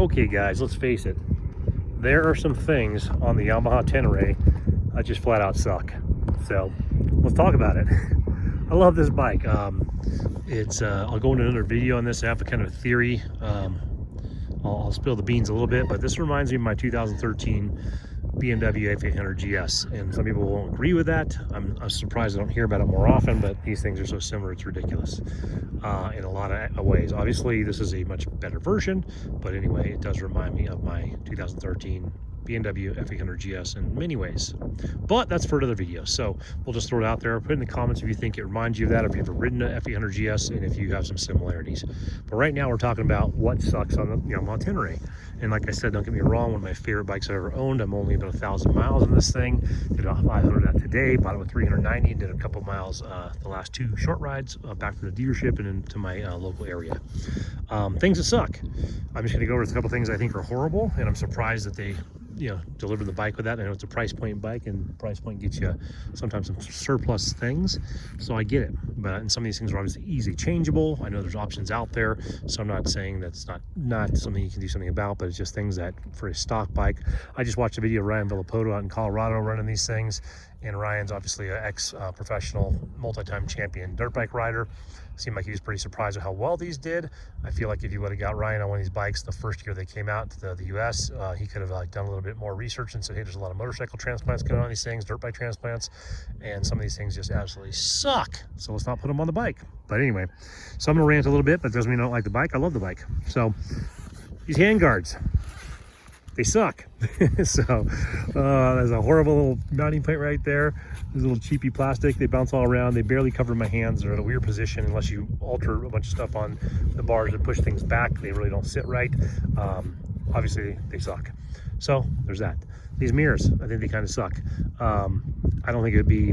Okay guys, let's face it. There are some things on the Yamaha Tenere that just flat out suck. So let's talk about it. I love this bike. I'll go into another video on this. I have a kind of theory. I'll spill the beans a little bit, but this reminds me of my 2013 BMW F800 GS, and some people won't agree with that. I'm surprised I don't hear about it more often, but these things are so similar, it's ridiculous in a lot of ways. Obviously, this is a much better version, but anyway, it does remind me of my 2013 BMW F800 GS in many ways, but that's for another video. So we'll just throw it out there. Put in the comments if you think it reminds you of that, or if you've ever ridden an F800 GS, and if you have some similarities. But right now we're talking about what sucks on the Yamaha Tenere. And like I said, don't get me wrong, one of my favorite bikes I've ever owned. I'm only about 1,000 miles on this thing. Did about 500 of that today, bought it with 390, did a couple miles the last two short rides back from the dealership and into my local area. Things that suck. I'm just gonna go over a couple things I think are horrible, and I'm surprised that they deliver the bike with that. I know it's a price point bike, and price point gets you sometimes some surplus things, so I get it. But and some of these things are obviously easily changeable. I know there's options out there, so I'm not saying that's not something you can do something about, but it's just things that for a stock bike. I just watched a video of Ryan Villapoto out in Colorado running these things, and Ryan's obviously an ex-professional multi-time champion dirt bike rider. Seemed like he was pretty surprised at how well these did. I feel like if you would have got Ryan on one of these bikes the first year they came out to the US, he could have done a little bit more research and said, hey, there's a lot of motorcycle transplants going on these things, dirt bike transplants, and some of these things just absolutely suck. So let's not put them on the bike. But anyway, so I'm gonna rant a little bit, but doesn't mean I don't like the bike. I love the bike. So these hand guards, they suck. So there's a horrible little mounting point right there. There's a little cheapy plastic. They bounce all around. They barely cover my hands. They're in a weird position unless you alter a bunch of stuff on the bars and push things back. They really don't sit right. Obviously they suck. So there's that. These mirrors, I think they kind of suck. I don't think it would be,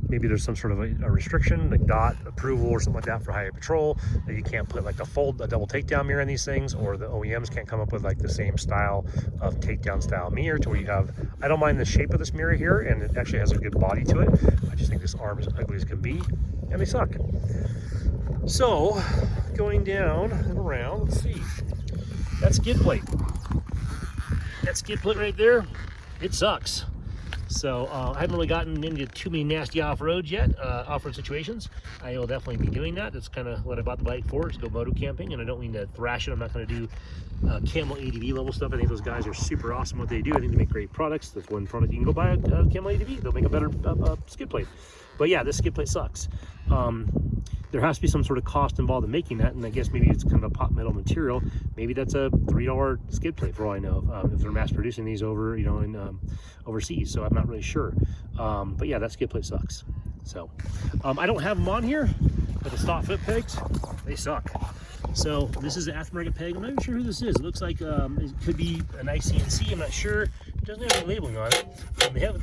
maybe there's some sort of a restriction, like DOT approval or something like that for highway patrol, that you can't put like a double takedown mirror in these things, or the OEMs can't come up with like the same style of takedown style mirror to where you have, I don't mind the shape of this mirror here, and it actually has a good body to it. I just think this arm is ugly as can be, and they suck. So going down and around, let's see, that skid plate right there, it sucks. So I haven't really gotten into too many nasty off-roads yet, off-road situations. I will definitely be doing that. That's kind of what I bought the bike for, is go moto camping, and I don't mean to thrash it. I'm not going to do Camel ADV level stuff. I think those guys are super awesome what they do. I think they make great products. That's one product you can go buy a Camel ADV. They'll make a better skid plate. But yeah, this skid plate sucks. There has to be some sort of cost involved in making that, and I guess maybe it's kind of a pot metal material. Maybe that's a $3 skid plate for all I know, if they're mass producing these over, in overseas. So I'm not really sure. But yeah, that skid plate sucks. So I don't have them on here, but the stock foot pegs, they suck. So this is an aftermarket peg. I'm not even sure who this is. It looks like it could be an ICNC. I'm not sure. It doesn't have any labeling on it.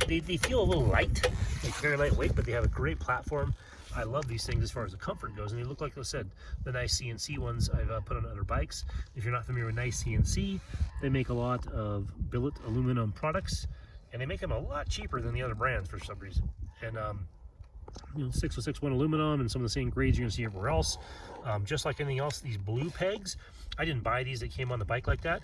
They feel a little light, like very lightweight, but they have a great platform. I love these things as far as the comfort goes, and they look like I said, the nice CNC ones I've put on other bikes. If you're not familiar with nice CNC, they make a lot of billet aluminum products, and they make them a lot cheaper than the other brands for some reason. And 606 aluminum and some of the same grades you're gonna see everywhere else. Just like anything else, these blue pegs, I didn't buy these that came on the bike like that.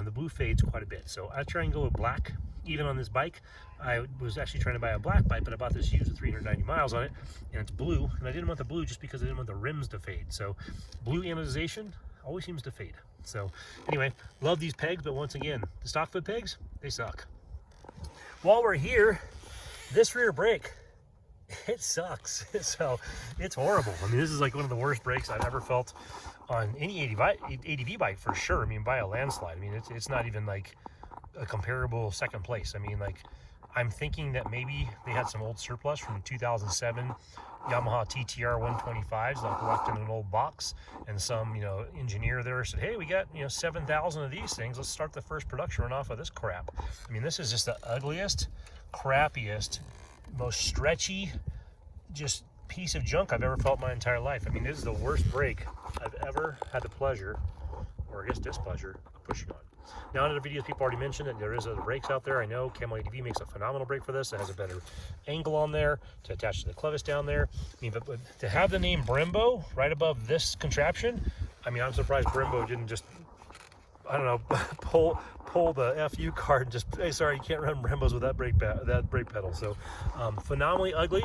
The blue fades quite a bit, so I try and go with black. Even on this bike, I was actually trying to buy a black bike, but I bought this used with 390 miles on it, and it's blue, and I didn't want the blue just because I didn't want the rims to fade. So blue anodization always seems to fade. So anyway, love these pegs, but once again, the stock foot pegs, they suck. While we're here, this rear brake, it sucks. So it's horrible. I mean, this is like one of the worst brakes I've ever felt on any ADV bike for sure. I mean, by a landslide. I mean, it's not even like a comparable second place. I mean, like, I'm thinking that maybe they had some old surplus from 2007 Yamaha TTR 125s like left in an old box, and some engineer there said, hey, we got 7,000 of these things, let's start the first production run off of this crap. I mean, this is just the ugliest, crappiest, most stretchy just piece of junk I've ever felt in my entire life. I mean, this is the worst brake I've ever had the pleasure, or I guess displeasure, of pushing on. Now, in other videos, people already mentioned that there is other brakes out there. I know Camel ADV makes a phenomenal brake for this. It has a better angle on there to attach to the clevis down there. I mean, but to have the name Brembo right above this contraption, I mean, I'm surprised Brembo didn't just I don't know, pull the FU card and just, hey, sorry, you can't run Brembos with that brake pedal. So phenomenally ugly,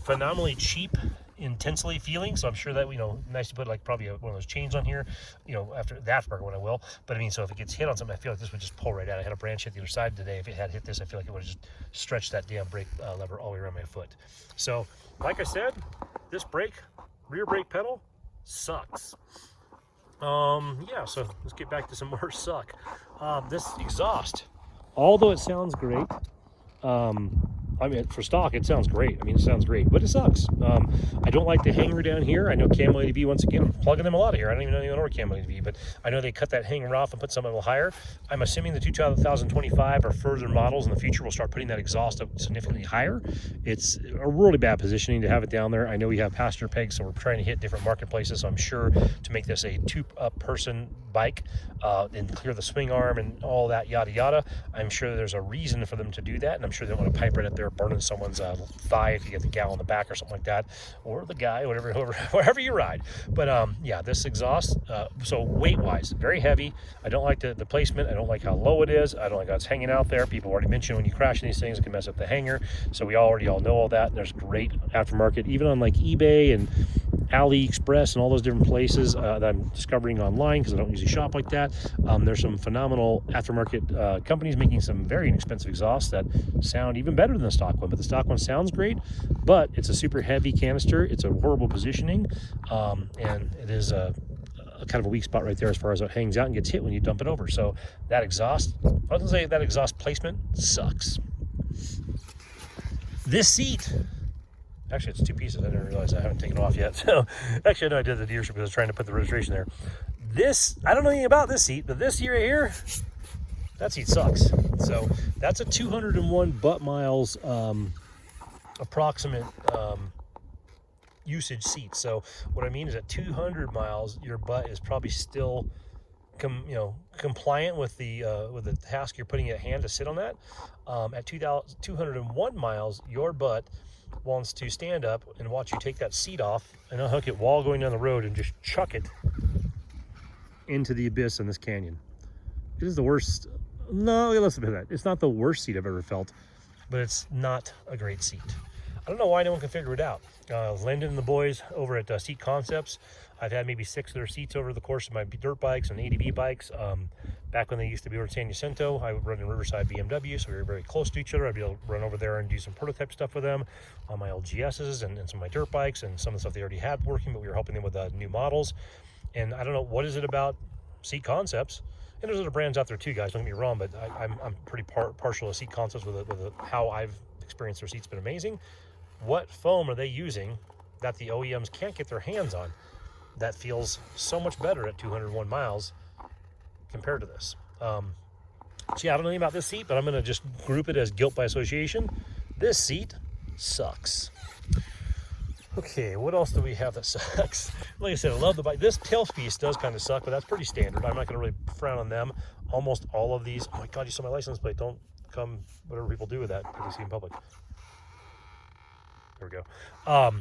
phenomenally cheap, intensely feeling. So I'm sure that, nice to put like probably one of those chains on here, after the aftermarket when I will. But I mean, so if it gets hit on something, I feel like this would just pull right out. I had a branch hit the other side today. If it had hit this, I feel like it would have just stretched that damn brake lever all the way around my foot. So like I said, this rear brake pedal sucks. Yeah, so let's get back to some more suck. This exhaust, although it sounds great, I mean, for stock, it sounds great. I mean, it sounds great, but it sucks. I don't like the hanger down here. I know Camo ADV, once again, I'm plugging them a lot of here. I don't even know Camo ADV, but I know they cut that hanger off and put something a little higher. I'm assuming the 2025 or further models in the future will start putting that exhaust up significantly higher. It's a really bad positioning to have it down there. I know we have passenger pegs, so we're trying to hit different marketplaces, so I'm sure to make this a two-person bike and clear the swing arm and all that yada yada, I'm sure there's a reason for them to do that, and I'm sure they don't want to pipe right up there burning someone's thigh if you get the gal in the back or something like that, or the guy, wherever you ride. But yeah, this exhaust, so weight wise, very heavy. I don't like the placement. I don't like how low it is. I don't like how it's hanging out there. People already mentioned when you crash these things, it can mess up the hanger, so we already all know all that. And there's great aftermarket, even on like eBay and AliExpress and all those different places that I'm discovering online, because I don't usually shop like that. There's some phenomenal aftermarket companies making some very inexpensive exhausts that sound even better than the stock one. But the stock one sounds great, but it's a super heavy canister. It's a horrible positioning, and it is a kind of a weak spot right there as far as it hangs out and gets hit when you dump it over. So that exhaust, I was gonna say that exhaust placement sucks. This seat, actually, it's two pieces. I didn't realize I haven't taken it off yet. So actually, I know I did the dealership because I was trying to put the registration there. This, I don't know anything about this seat, but this right here, that seat sucks. So that's a 201 butt miles approximate usage seat. So what I mean is at 200 miles, your butt is probably still compliant with the task you're putting at hand to sit on that. At 201 miles, your butt wants to stand up and watch you take that seat off and unhook it while going down the road and just chuck it into the abyss in this canyon. It is the worst. No, let's admit that. It's not the worst seat I've ever felt, but it's not a great seat. I don't know why no one can figure it out. Lyndon and the boys over at Seat Concepts, I've had maybe 6 of their seats over the course of my dirt bikes and ADV bikes. Back when they used to be over in San Jacinto, I would run in Riverside BMW, so we were very close to each other. I'd be able to run over there and do some prototype stuff with them on my old GSs and some of my dirt bikes and some of the stuff they already had working, but we were helping them with new models. And I don't know, what is it about Seat Concepts? And there's other brands out there too, guys, don't get me wrong, but I'm pretty partial to Seat Concepts with how I've experienced their seats. Been amazing. What foam are they using that the OEMs can't get their hands on that feels so much better at 201 miles compared to this? So yeah, I don't know anything about this seat, but I'm going to just group it as guilt by association. This seat sucks. Okay, what else do we have that sucks? Like I said, I love the bike. This tailpiece does kind of suck, but that's pretty standard. I'm not going to really frown on them. Almost all of these. Oh my God, you saw my license plate. Don't come, whatever people do with that, that we see in public. There we go.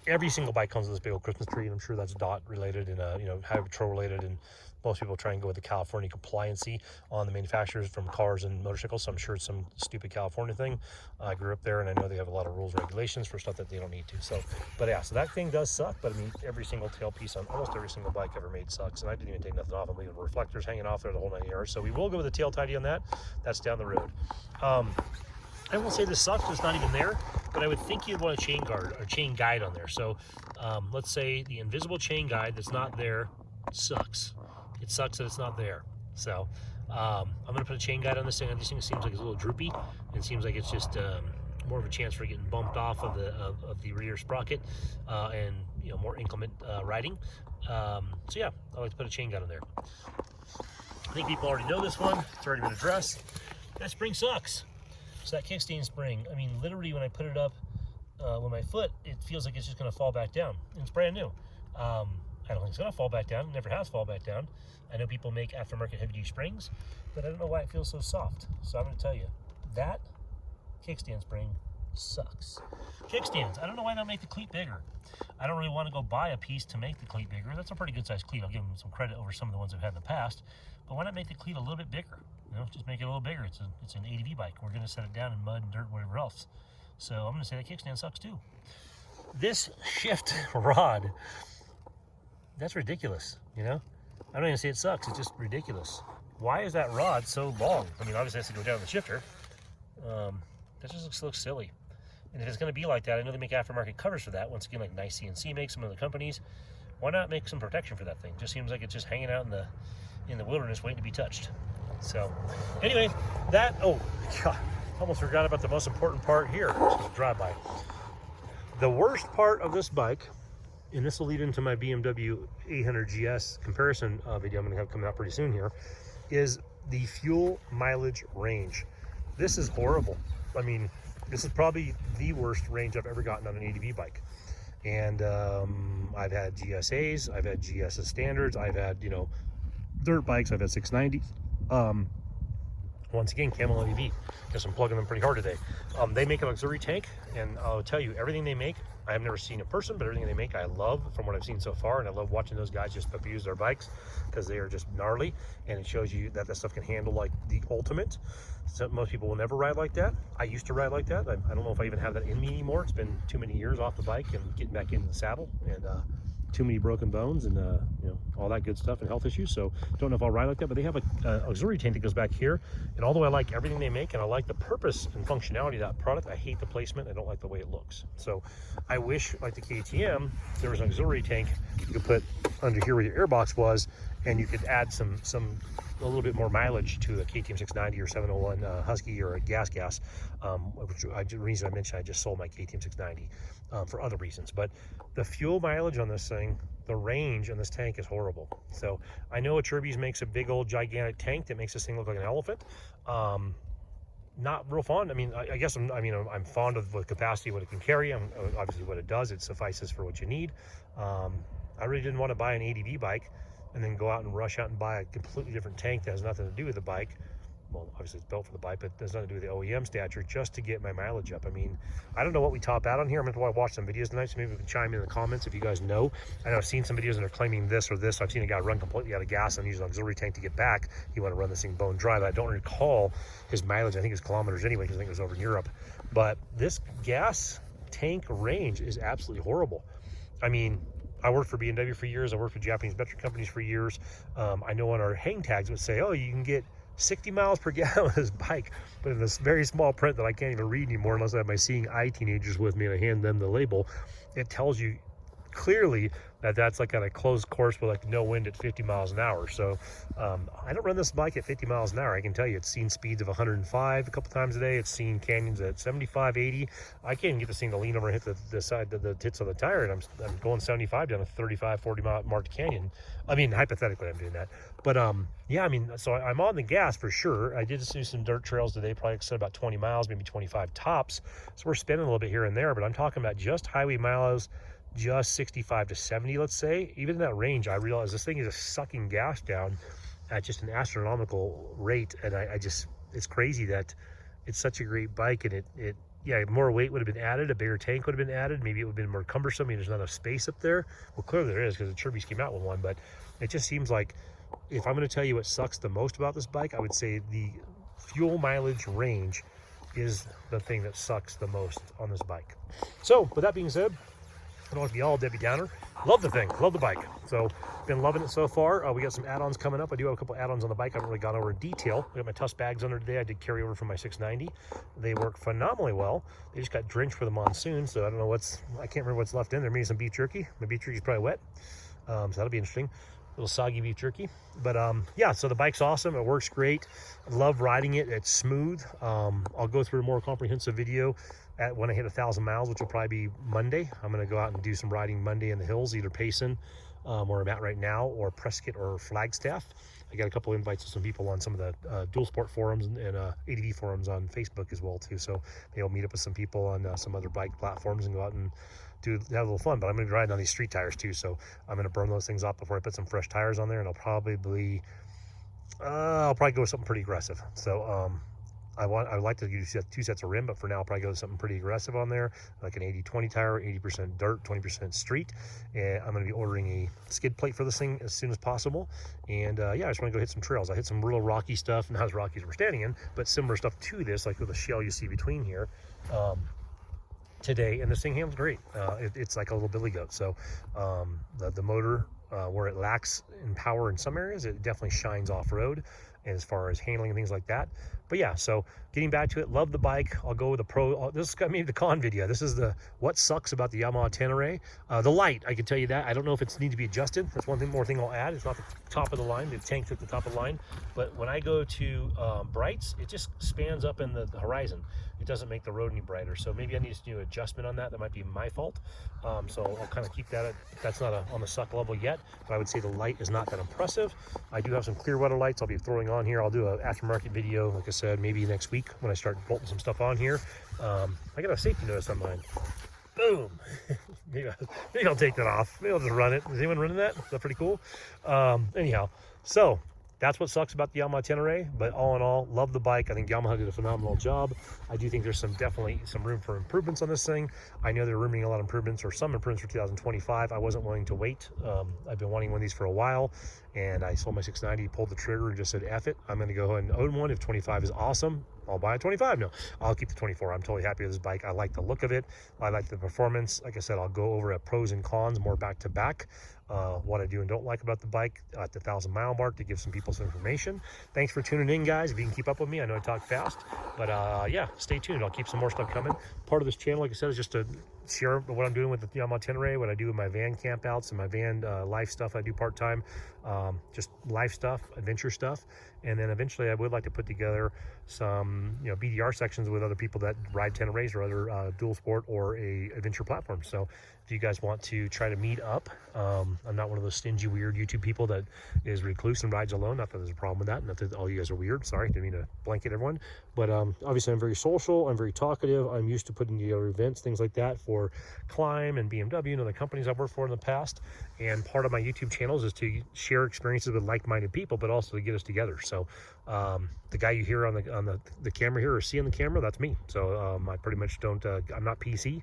Every single bike comes with this big old Christmas tree, and I'm sure that's DOT related and Highway Patrol related, and most people try and go with the California compliancy on the manufacturers from cars and motorcycles, so I'm sure it's some stupid California thing. I grew up there, and I know they have a lot of rules and regulations for stuff that they don't need to. So, but yeah, so that thing does suck, but I mean, every single tailpiece on almost every single bike ever made sucks, and I didn't even take nothing off. I'm leaving reflectors hanging off there the whole 9 yards, so we will go with the tail tidy on that. That's down the road. I won't say this sucks, it's not even there, but I would think you'd want a chain guard or chain guide on there. So let's say the invisible chain guide that's not there sucks. It sucks that it's not there. So I'm going to put a chain guide on this thing. This thing seems like it's a little droopy, and seems like it's just more of a chance for getting bumped off of the rear sprocket and more inclement riding. So yeah, I like to put a chain guide on there. I think people already know this one. It's already been addressed. That spring sucks. So that kickstand spring, I mean, literally when I put it up with my foot, it feels like it's just going to fall back down. And it's brand new. I don't think it's going to fall back down. It never has fall back down. I know people make aftermarket heavy-duty springs, but I don't know why it feels so soft. So I'm going to tell you, that kickstand spring sucks. Kickstands. I don't know why they don't make the cleat bigger. I don't really want to go buy a piece to make the cleat bigger. That's a pretty good sized cleat. I'll give them some credit over some of the ones I've had in the past. But why not make the cleat a little bit bigger? You know, just make it a little bigger. It's an ADV bike. We're going to set it down in mud and dirt and whatever else. So I'm going to say that kickstand sucks too. This shift rod, that's ridiculous, you know? I don't even say it sucks. It's just ridiculous. Why is that rod so long? I mean, obviously it has to go down the shifter. That just looks silly. And if it's going to be like that, I know they make aftermarket covers for that. Once again, like Nice CNC makes some of the companies. Why not make some protection for that thing? Just seems like it's just hanging out in the wilderness waiting to be touched. So, anyway, oh, God, almost forgot about the most important part here. Just a drive-by. The worst part of this bike, and this will lead into my BMW 800 GS comparison video I'm going to have coming out pretty soon here, is the fuel mileage range. This is horrible. I mean, this is probably the worst range I've ever gotten on an ADV bike. And I've had GSAs, I've had GS standards, I've had, you know, dirt bikes, I've had 690s. Once again, Camel ADV, because I'm plugging them pretty hard today. They make an auxiliary tank, and I'll tell you, everything they make, I have never seen in person, but everything they make I love from what I've seen so far, and I love watching those guys just abuse their bikes because they are just gnarly, and it shows you that stuff can handle like the ultimate. So most people will never ride like that. I used to ride like that. I don't know if I even have that in me anymore. It's been too many years off the bike and getting back into the saddle, and too many broken bones and you know, all that good stuff and health issues. So don't know if I'll ride like that, but they have a auxiliary tank that goes back here. And although I like everything they make and I like the purpose and functionality of that product, I hate the placement. I don't like the way it looks. So I wish, like the KTM, there was an auxiliary tank you could put under here where your airbox was, and you could add a little bit more mileage to a KTM 690 or 701 Husky or a gas, which the reason I mentioned I just sold my KTM 690 for other reasons. But the fuel mileage on this thing, the range on this tank is horrible. So I know Acerbis makes a big old gigantic tank that makes this thing look like an elephant. Not real fond. I mean, I guess I'm fond of the capacity, what it can carry. Obviously what it does, it suffices for what you need. I really didn't want to buy an ADV bike and then go out and rush out and buy a completely different tank that has nothing to do with the bike. Well, obviously it's built for the bike, but there's nothing to do with the OEM stature, just to get my mileage up. I mean, I don't know what we top out on here. I'm going to watch some videos tonight, so maybe we can chime in the comments if you guys know. I know I've seen some videos that are claiming this or this. I've seen a guy run completely out of gas and use an auxiliary tank to get back. You want to run this thing bone dry, but I don't recall his mileage. I think it's kilometers anyway, because I think it was over in Europe. But this gas tank range is absolutely horrible. I mean, I worked for BMW for years. I worked for Japanese metric companies for years. I know on our hang tags would say, oh, you can get 60 miles per gallon with this bike, but in this very small print that I can't even read anymore unless I have my seeing eye teenagers with me and I hand them the label, it tells you clearly that that's like on a closed course with like no wind at 50 miles an hour. So I don't run this bike at 50 miles an hour. I can tell you it's seen speeds of 105 a couple times a day. It's seen canyons at 75, 80. I can't even get this thing to lean over and hit the side, the tits of the tire, and I'm going 75 down a 35, 40 mile marked canyon. I mean, hypothetically I'm doing that. But yeah, I mean, so I'm on the gas for sure. I did do some dirt trails today, probably said about 20 miles, maybe 25 tops. So we're spinning a little bit here and there, but I'm talking about just highway miles, just 65 to 70, let's say. Even in that range, I realize this thing is just sucking gas down at just an astronomical rate, and I just, it's crazy that it's such a great bike. And it yeah, more weight would have been added, a bigger tank would have been added, maybe it would have been more cumbersome. I mean, there's not enough space up there. Well, clearly there is, because the Acerbis came out with one, but it just seems like, if I'm going to tell you what sucks the most about this bike, I would say the fuel mileage range is the thing that sucks the most on this bike. So with that being said, I don't want to be all Debbie Downer. Love the thing, love the bike. So been loving it so far. We got some add-ons coming up. I do have a couple add-ons on the bike. I haven't really gone over in detail. I got my Tusk bags under today. I did carry over from my 690. They work phenomenally well. They just got drenched for the monsoon, so I don't know I can't remember what's left in there. Maybe some beef jerky. My beef jerky is probably wet, so that'll be interesting. A little soggy beef jerky. But yeah, so the bike's awesome. It works great. I love riding it. It's smooth. I'll go through a more comprehensive video when I hit 1,000 miles, which will probably be Monday. I'm going to go out and do some riding Monday in the hills, either Payson, where I'm at right now, or Prescott or Flagstaff. I got a couple invites to some people on some of the dual sport forums and ADV forums on Facebook as well too. So maybe I'll meet up with some people on some other bike platforms and go out and have a little fun. But I'm going to be riding on these street tires too, so I'm going to burn those things off before I put some fresh tires on there, and I'll probably go with something pretty aggressive. So I would like to use 2 sets of rim, but for now I'll probably go with something pretty aggressive on there, like an 80-20 tire, 80% dirt, 20% street. And I'm going to be ordering a skid plate for this thing as soon as possible. And yeah, I just want to go hit some trails. I hit some real rocky stuff, not as rocky as we're standing in, but similar stuff to this, like with the shell you see between here. Today, and this thing handles great. It's like a little billy goat. So the motor, where it lacks in power in some areas, it definitely shines off-road as far as handling and things like that. But yeah, so getting back to it, love the bike. I'll go with the pro. This got me the con video. This is the what sucks about the Yamaha Tenere. The light, I can tell you that. I don't know if it's need to be adjusted. That's one more thing I'll add. It's not the top of the line. The tank's at the top of the line. But when I go to brights, it just spans up in the horizon. It doesn't make the road any brighter. So maybe I need to do an adjustment on that. That might be my fault. So I'll kind of keep that. That's not on the suck level yet, but I would say the light is not that impressive. I do have some clear weather lights I'll be throwing on here. I'll do an aftermarket video, like I said, maybe next week when I start bolting some stuff on here. I got a safety notice on mine. Boom. maybe I'll take that off. Maybe I'll just run it. Is anyone running that? Is that pretty cool? Anyhow, so that's what sucks about the Yamaha Tenere, but all in all, love the bike. I think Yamaha did a phenomenal job. I do think there's definitely some room for improvements on this thing. I know they're rumoring a lot of improvements or some improvements for 2025. I wasn't willing to wait. I've been wanting one of these for a while, and I sold my 690, pulled the trigger, and just said, F it. I'm going to go ahead and own one. If 25 is awesome, I'll buy a 25. No, I'll keep the 24. I'm totally happy with this bike. I like the look of it. I like the performance. Like I said, I'll go over pros and cons more back to back. What I do and don't like about the bike at the 1,000-mile mark, to give some people some information. Thanks for tuning in, guys. If you can keep up with me, I know I talk fast, but yeah, stay tuned. I'll keep some more stuff coming. Part of this channel, like I said, is just to share what I'm doing with the Yamaha Tenere, what I do with my van campouts and my van life stuff I do part-time, just life stuff, adventure stuff. And then eventually I would like to put together some BDR sections with other people that ride Teneres or other dual sport or a adventure platform. So if you guys want to try to meet up, I'm not one of those stingy, weird YouTube people that is recluse and rides alone. Not that there's a problem with that. Not that all you guys are weird. Sorry, didn't mean to blanket everyone. But obviously I'm very social. I'm very talkative. I'm used to putting together events, things like that for Climb and BMW and other companies I've worked for in the past. And part of my YouTube channels is to share experiences with like-minded people, but also to get us together. So the guy you hear on the camera here or see on the camera, that's me. So I pretty much don't, I'm not PC.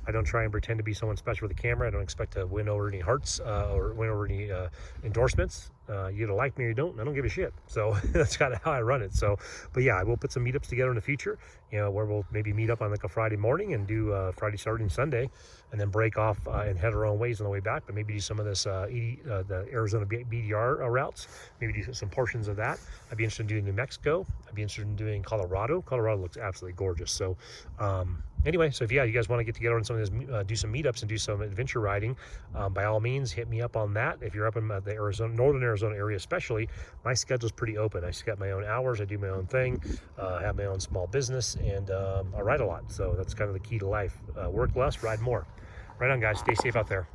I don't try and pretend to be someone special with the camera. I don't expect to win over any hearts or win over any endorsements. You either like me or you don't. I don't give a shit. So that's kind of how I run it. So, but yeah, I will put some meetups together in the future, where we'll maybe meet up on like a Friday morning and do Friday, Saturday, and Sunday, and then break off and head our own ways on the way back. But maybe do some of this the Arizona BDR routes. Maybe do some portions of that. I'd be interested in doing New Mexico. I'd be interested in doing Colorado. Colorado looks absolutely gorgeous. So anyway, so if you guys want to get together on some of this, do some meetups and do some adventure riding, by all means, hit me up on that. If you're up in the northern Arizona area especially, my schedule's pretty open. I got my own hours. I do my own thing. I have my own small business, and I ride a lot. So that's kind of the key to life. Work less, ride more. Right on, guys. Stay safe out there.